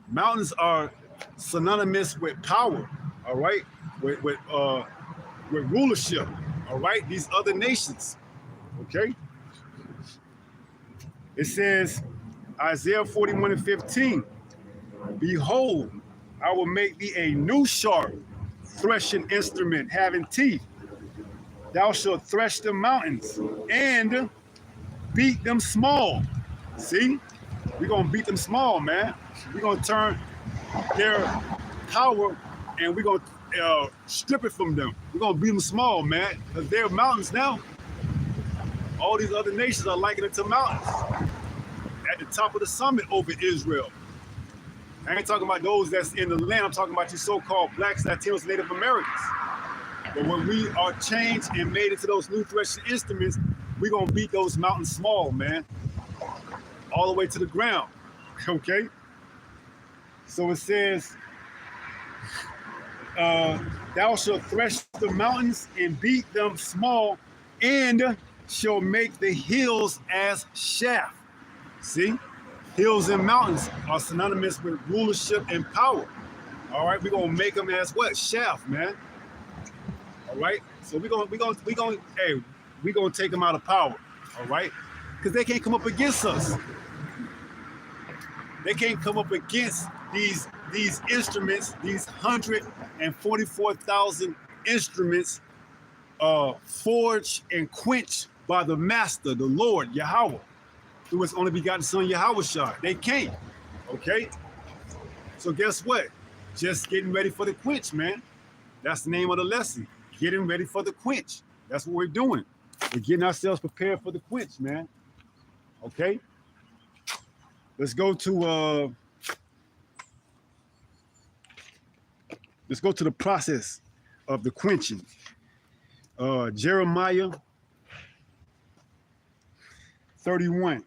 Mountains are synonymous with power, all right? With rulership, all right? These other nations, okay? It says, Isaiah 41:15, behold, I will make thee a new sharp threshing instrument having teeth. Thou shalt thresh the mountains and beat them small. See? We're going to beat them small, man. We're going to turn their power and we're going to strip it from them. We're going to beat them small, man, because they're mountains now. All these other nations are likened it to mountains at the top of the summit over Israel. I ain't talking about those that's in the land. I'm talking about you so-called blacks, Latinos, Native Americans. But when we are changed and made into those new threshing instruments, we're going to beat those mountains small, man. All the way to the ground, okay? So it says, thou shalt thresh the mountains and beat them small, and shall make the hills as chaff. See? Hills and mountains are synonymous with rulership and power. All right, we're gonna make them as what? Chaff, man. All right, so we're gonna take them out of power. All right, because they can't come up against us. They can't come up against these instruments, these 144,000 instruments forged and quenched by the Master, the Lord, Yahweh, through his only begotten Son, Yahushua. They can't, okay? So guess what? Just getting ready for the quench, man. That's the name of the lesson. Getting ready for the quench. That's what we're doing. We're getting ourselves prepared for the quench, man. Okay? Let's go to the process of the quenching. Jeremiah 31.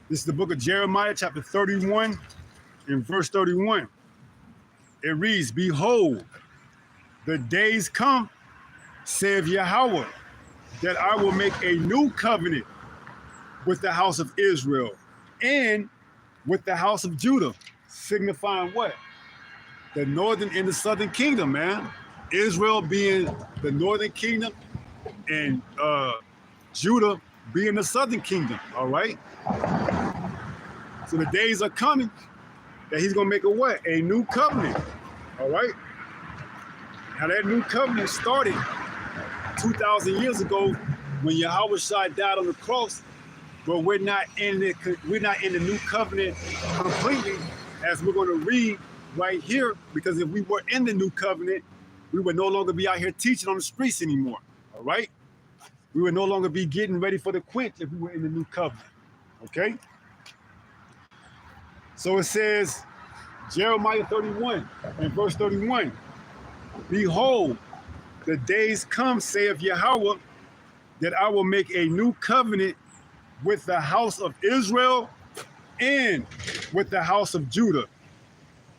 This is the book of Jeremiah, chapter 31, and verse 31. It reads, behold, the days come, saith Yahweh, that I will make a new covenant with the house of Israel and with the house of Judah, signifying what? The northern and the southern kingdom, man. Israel being the northern kingdom and Judah being the southern kingdom, all right? So the days are coming that he's going to make a what? A new covenant, all right? Now that new covenant started 2,000 years ago when Yahushua died on the cross, but we're not in the new covenant completely, as we're going to read right here, because if we were in the new covenant, we would no longer be out here teaching on the streets anymore. All right? We would no longer be getting ready for the quench if we were in the new covenant. Okay? So it says, Jeremiah 31 and verse 31, behold, the days come, saith Yahweh, that I will make a new covenant with the house of Israel and with the house of Judah,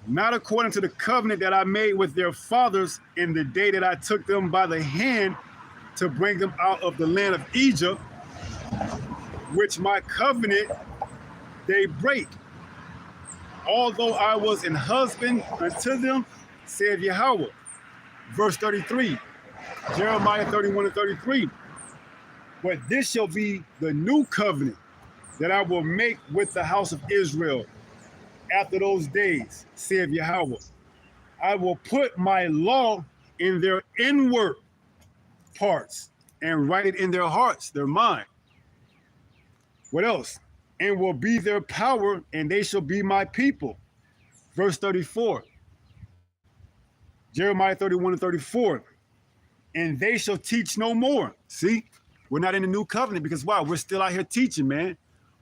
not according to the covenant that I made with their fathers in the day that I took them by the hand to bring them out of the land of Egypt, which my covenant they break. Although I was an husband unto them, said Yahweh. Verse 33, Jeremiah 31 and 33. But this shall be the new covenant that I will make with the house of Israel after those days, saith Yahweh. I will put my law in their inward parts and write it in their hearts, their mind. What else? And will be their power, and they shall be my people. Verse 34, Jeremiah 31 and 34. And they shall teach no more. See, we're not in the new covenant because why? We're still out here teaching, man.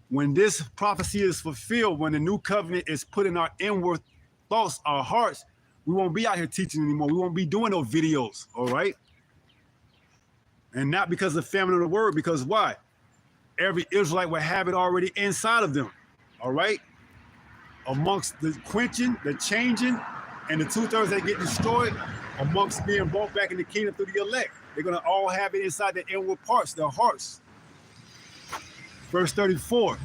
When this prophecy is fulfilled, when the new covenant is put in our inward thoughts, our hearts, we won't be out here teaching anymore. We won't be doing no videos, all right? And not because of the famine of the word, because why? Every Israelite will have it already inside of them, all right? Amongst the quenching, the changing, and the 2/3 that get destroyed, amongst being brought back in the kingdom through the elect. They're going to all have it inside their inward parts, their hearts. Verse 34.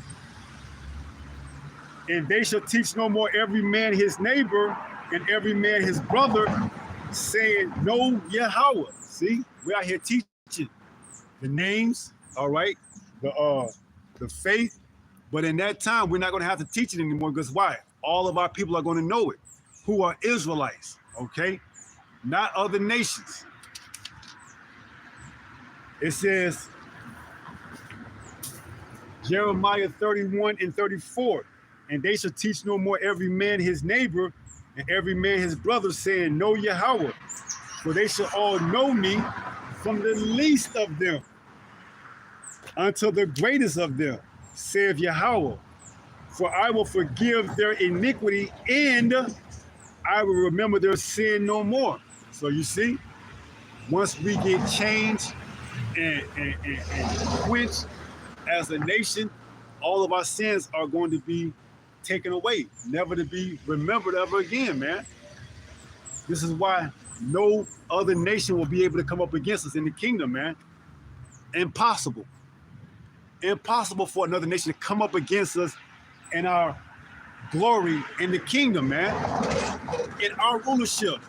And they shall teach no more every man his neighbor and every man his brother, saying, know Yahweh. See, we're out here teaching the names, all right, the faith. But in that time, we're not going to have to teach it anymore because why? All of our people are going to know it, who are Israelites, okay? Not other nations. It says, Jeremiah 31 and 34, and they shall teach no more every man his neighbor and every man his brother, saying, know Yahweh, for they shall all know me from the least of them until the greatest of them, saith Yahweh. For I will forgive their iniquity and I will remember their sin no more. So you see, once we get changed and quenched as a nation, all of our sins are going to be taken away, never to be remembered ever again, man. This is why no other nation will be able to come up against us in the kingdom, man. Impossible. Impossible for another nation to come up against us in our glory in the kingdom, man. In our rulership.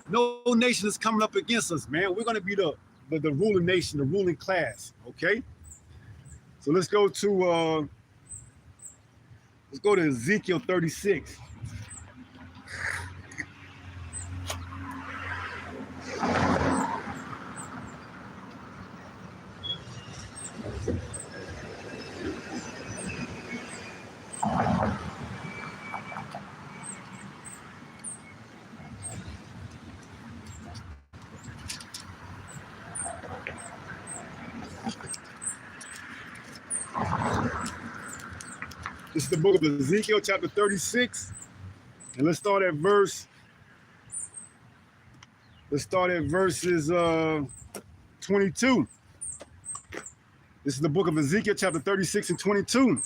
No nation is coming up against us, man. We're going to be the ruling nation, the ruling class, okay? So let's go to Ezekiel 36. This is the book of Ezekiel, chapter 36. And let's start at verses 22. This is the book of Ezekiel, chapter 36 and 22.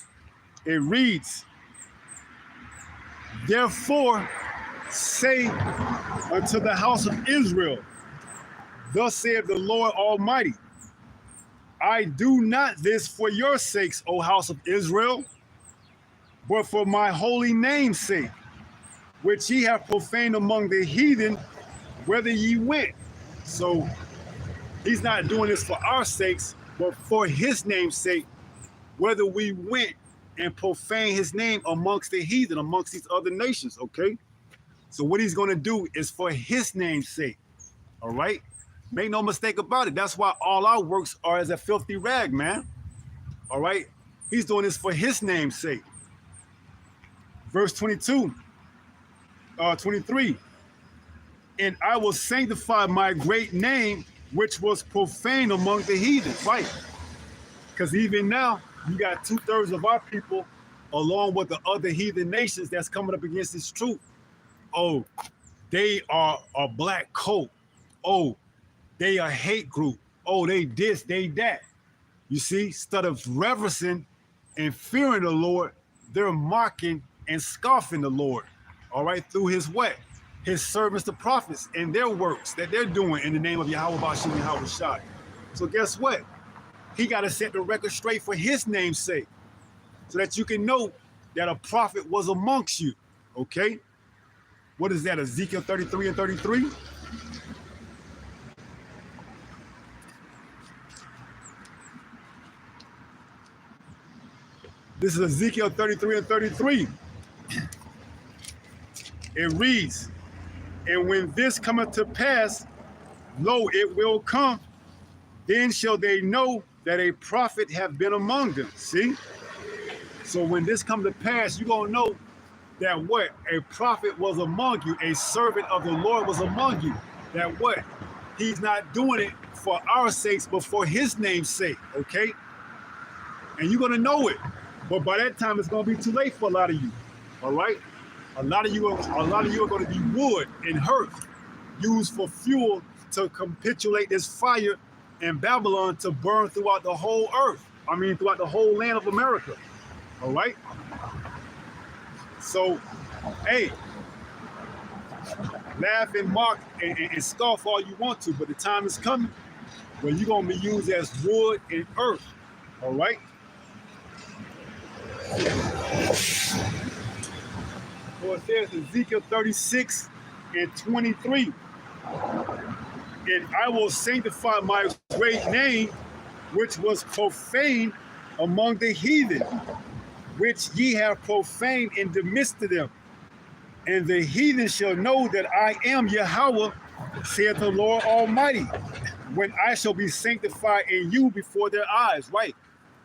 It reads, therefore say unto the house of Israel, thus saith the Lord Almighty, I do not this for your sakes, O house of Israel, but for my holy name's sake, which ye have profaned among the heathen, whither ye went. So he's not doing this for our sakes, but for his name's sake, whether we went and profane his name amongst the heathen, amongst these other nations, okay? So what he's going to do is for his name's sake, all right? Make no mistake about it. That's why all our works are as a filthy rag, man, all right? He's doing this for his name's sake. Verse 22, 23. And I will sanctify my great name, which was profaned among the heathens. Right. Because even now, you got 2/3 of our people, along with the other heathen nations that's coming up against this truth. Oh, they are a black coat. Oh, they a hate group. Oh, they this, they that. You see, instead of reverencing and fearing the Lord, they're mocking and scoffing the Lord. All right, through his what? His servants, the prophets, and their works that they're doing in the name of Yahweh Bashim and Yahweh Shai. So guess what? He got to set the record straight for his name's sake, so that you can know that a prophet was amongst you. Okay? What is that? Ezekiel 33 and 33? This is Ezekiel 33 and 33. It reads, and when this cometh to pass, lo, it will come, then shall they know that a prophet have been among them. See? So when this come to pass, you're going to know that what? A prophet was among you. A servant of the Lord was among you. That what? He's not doing it for our sakes, but for his name's sake. Okay? And you're going to know it. But by that time, it's going to be too late for a lot of you. All right? A lot of you are going to be wood and earth used for fuel to capitulate this fire in Babylon to burn throughout the whole earth. I mean, throughout the whole land of America. All right? So, hey, laugh and mock and scoff all you want to, but the time is coming when you're going to be used as wood and earth. All right? So it says Ezekiel 36 and 23. And I will sanctify my great name, which was profaned among the heathen, which ye have profaned in the midst of them. And the heathen shall know that I am Yahweh, saith the Lord Almighty, when I shall be sanctified in you before their eyes. Right?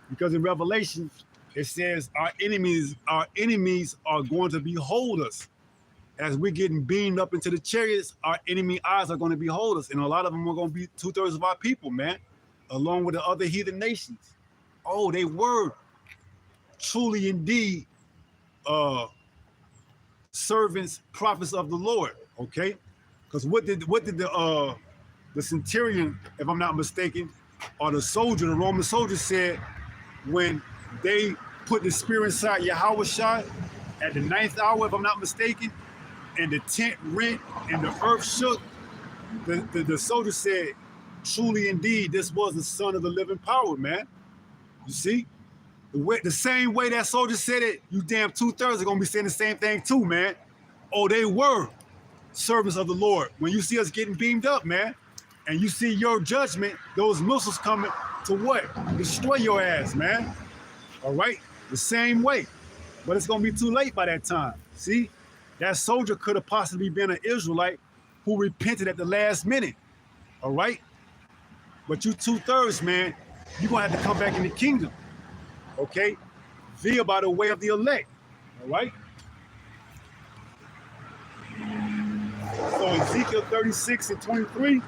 Because in Revelation, it says our enemies are going to behold us. As we're getting beamed up into the chariots, our enemy eyes are going to behold us. And a lot of them are going to be 2/3 of our people, man, along with the other heathen nations. Oh, they were truly indeed servants, prophets of the Lord, okay? Because what did the centurion, if I'm not mistaken, or the soldier, the Roman soldier said when they put the spear inside Yahweh Shai at the 9th hour, if I'm not mistaken, and the tent rent and the earth shook, the soldier said, truly indeed, this was the son of the living power, man. You see? The same way that soldier said it, you damn 2/3 are going to be saying the same thing too, man. Oh, they were servants of the Lord. When you see us getting beamed up, man, and you see your judgment, those missiles coming to what? Destroy your ass, man. All right? The same way. But it's going to be too late by that time. See? That soldier could have possibly been an Israelite who repented at the last minute. All right? But you 2/3, man, you're going to have to come back in the kingdom. Okay? Via by the way of the elect. All right? So Ezekiel 36 and 23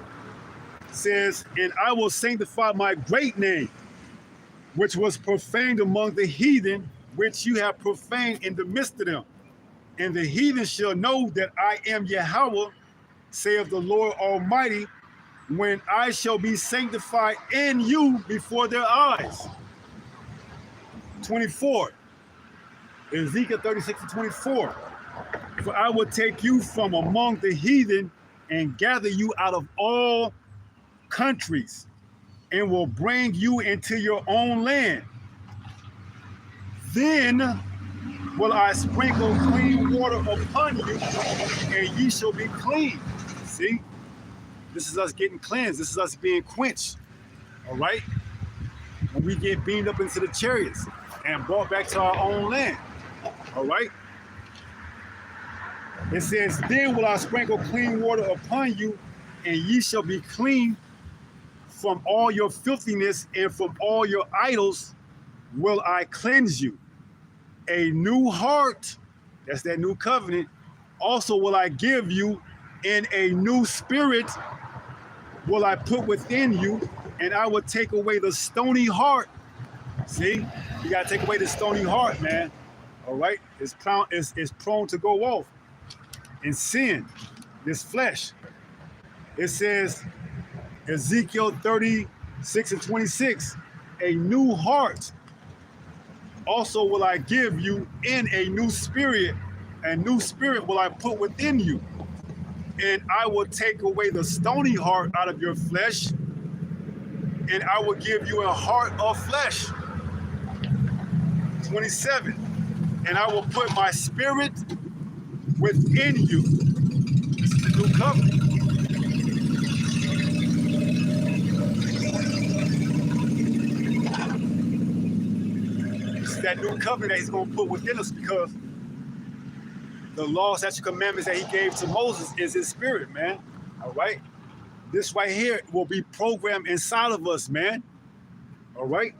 says, and I will sanctify my great name, which was profaned among the heathen, which you have profaned in the midst of them. And the heathen shall know that I am Yahweh, saith the Lord Almighty, when I shall be sanctified in you before their eyes. 24. Ezekiel 36 and 24. For I will take you from among the heathen and gather you out of all countries and will bring you into your own land. Then will I sprinkle clean water upon you, and ye shall be clean. See? This is us getting cleansed. This is us being quenched. All right? When we get beamed up into the chariots and brought back to our own land. All right? It says, then will I sprinkle clean water upon you, and ye shall be clean from all your filthiness, and from all your idols will I cleanse you. A new heart, that's that new covenant, Also will I give you, and a new spirit will I put within you, and I will take away the stony heart. See, you gotta take away the stony heart, man. All right, it's prone to go off and sin, this flesh. It says, Ezekiel 36 and 26, a new heart also will I give you, in a new spirit will I put within you. And I will take away the stony heart out of your flesh, and I will give you a heart of flesh. 27, and I will put my spirit within you. This is the new covenant. This is that new covenant that he's going to put within us, because the law, statutes, commandments that he gave to Moses is his spirit, man. All right? This right here will be programmed inside of us, man. All right?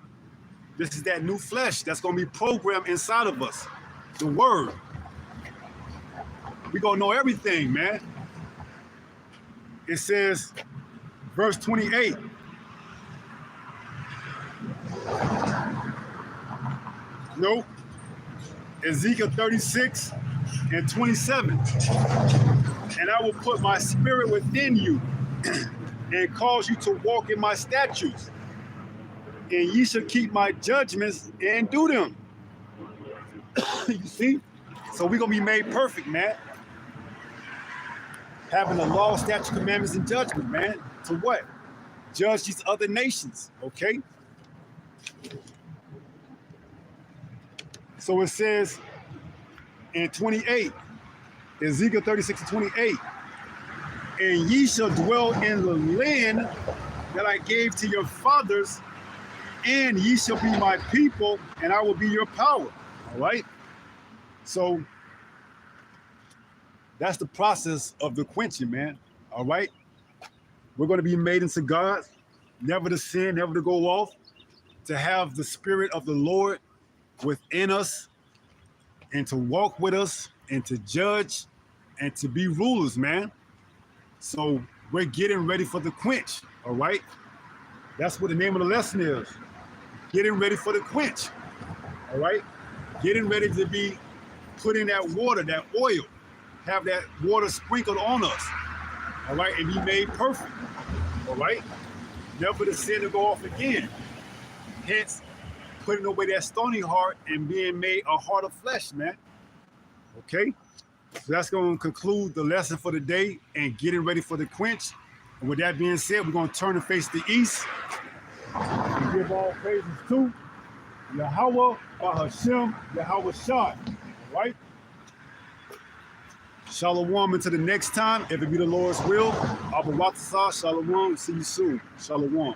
This is that new flesh that's going to be programmed inside of us. The word. We're going to know everything, man. It says, verse 28. No. Ezekiel 36 and 27. And I will put my spirit within you and cause you to walk in my statutes. And ye shall keep my judgments and do them. You see? So we're going to be made perfect, man. Having the law, statutes, commandments, and judgment, man. To what? Judge these other nations, okay? So it says in 28, Ezekiel 36 and 28, and ye shall dwell in the land that I gave to your fathers, and ye shall be my people, and I will be your power. All right? So that's the process of the quenching, man. All right? We're going to be made into God, never to sin, never to go off, to have the spirit of the Lord within us, and to walk with us, and to judge, and to be rulers, man. So we're getting ready for the quench, all right? That's what the name of the lesson is. Getting ready for the quench, all right? Getting ready to be put in that water, that oil, have that water sprinkled on us, all right, and be made perfect, all right? Never to sin to go off again. Hence, putting away that stony heart and being made a heart of flesh, man. Okay? So that's going to conclude the lesson for the day and getting ready for the quench. And with that being said, we're going to turn and face the east and give all praises to Yahweh, Bahashem, Yahweh Shai. All right? Shalom until the next time. If it be the Lord's will, Abu Watasa, Shalom. See you soon. Shalom.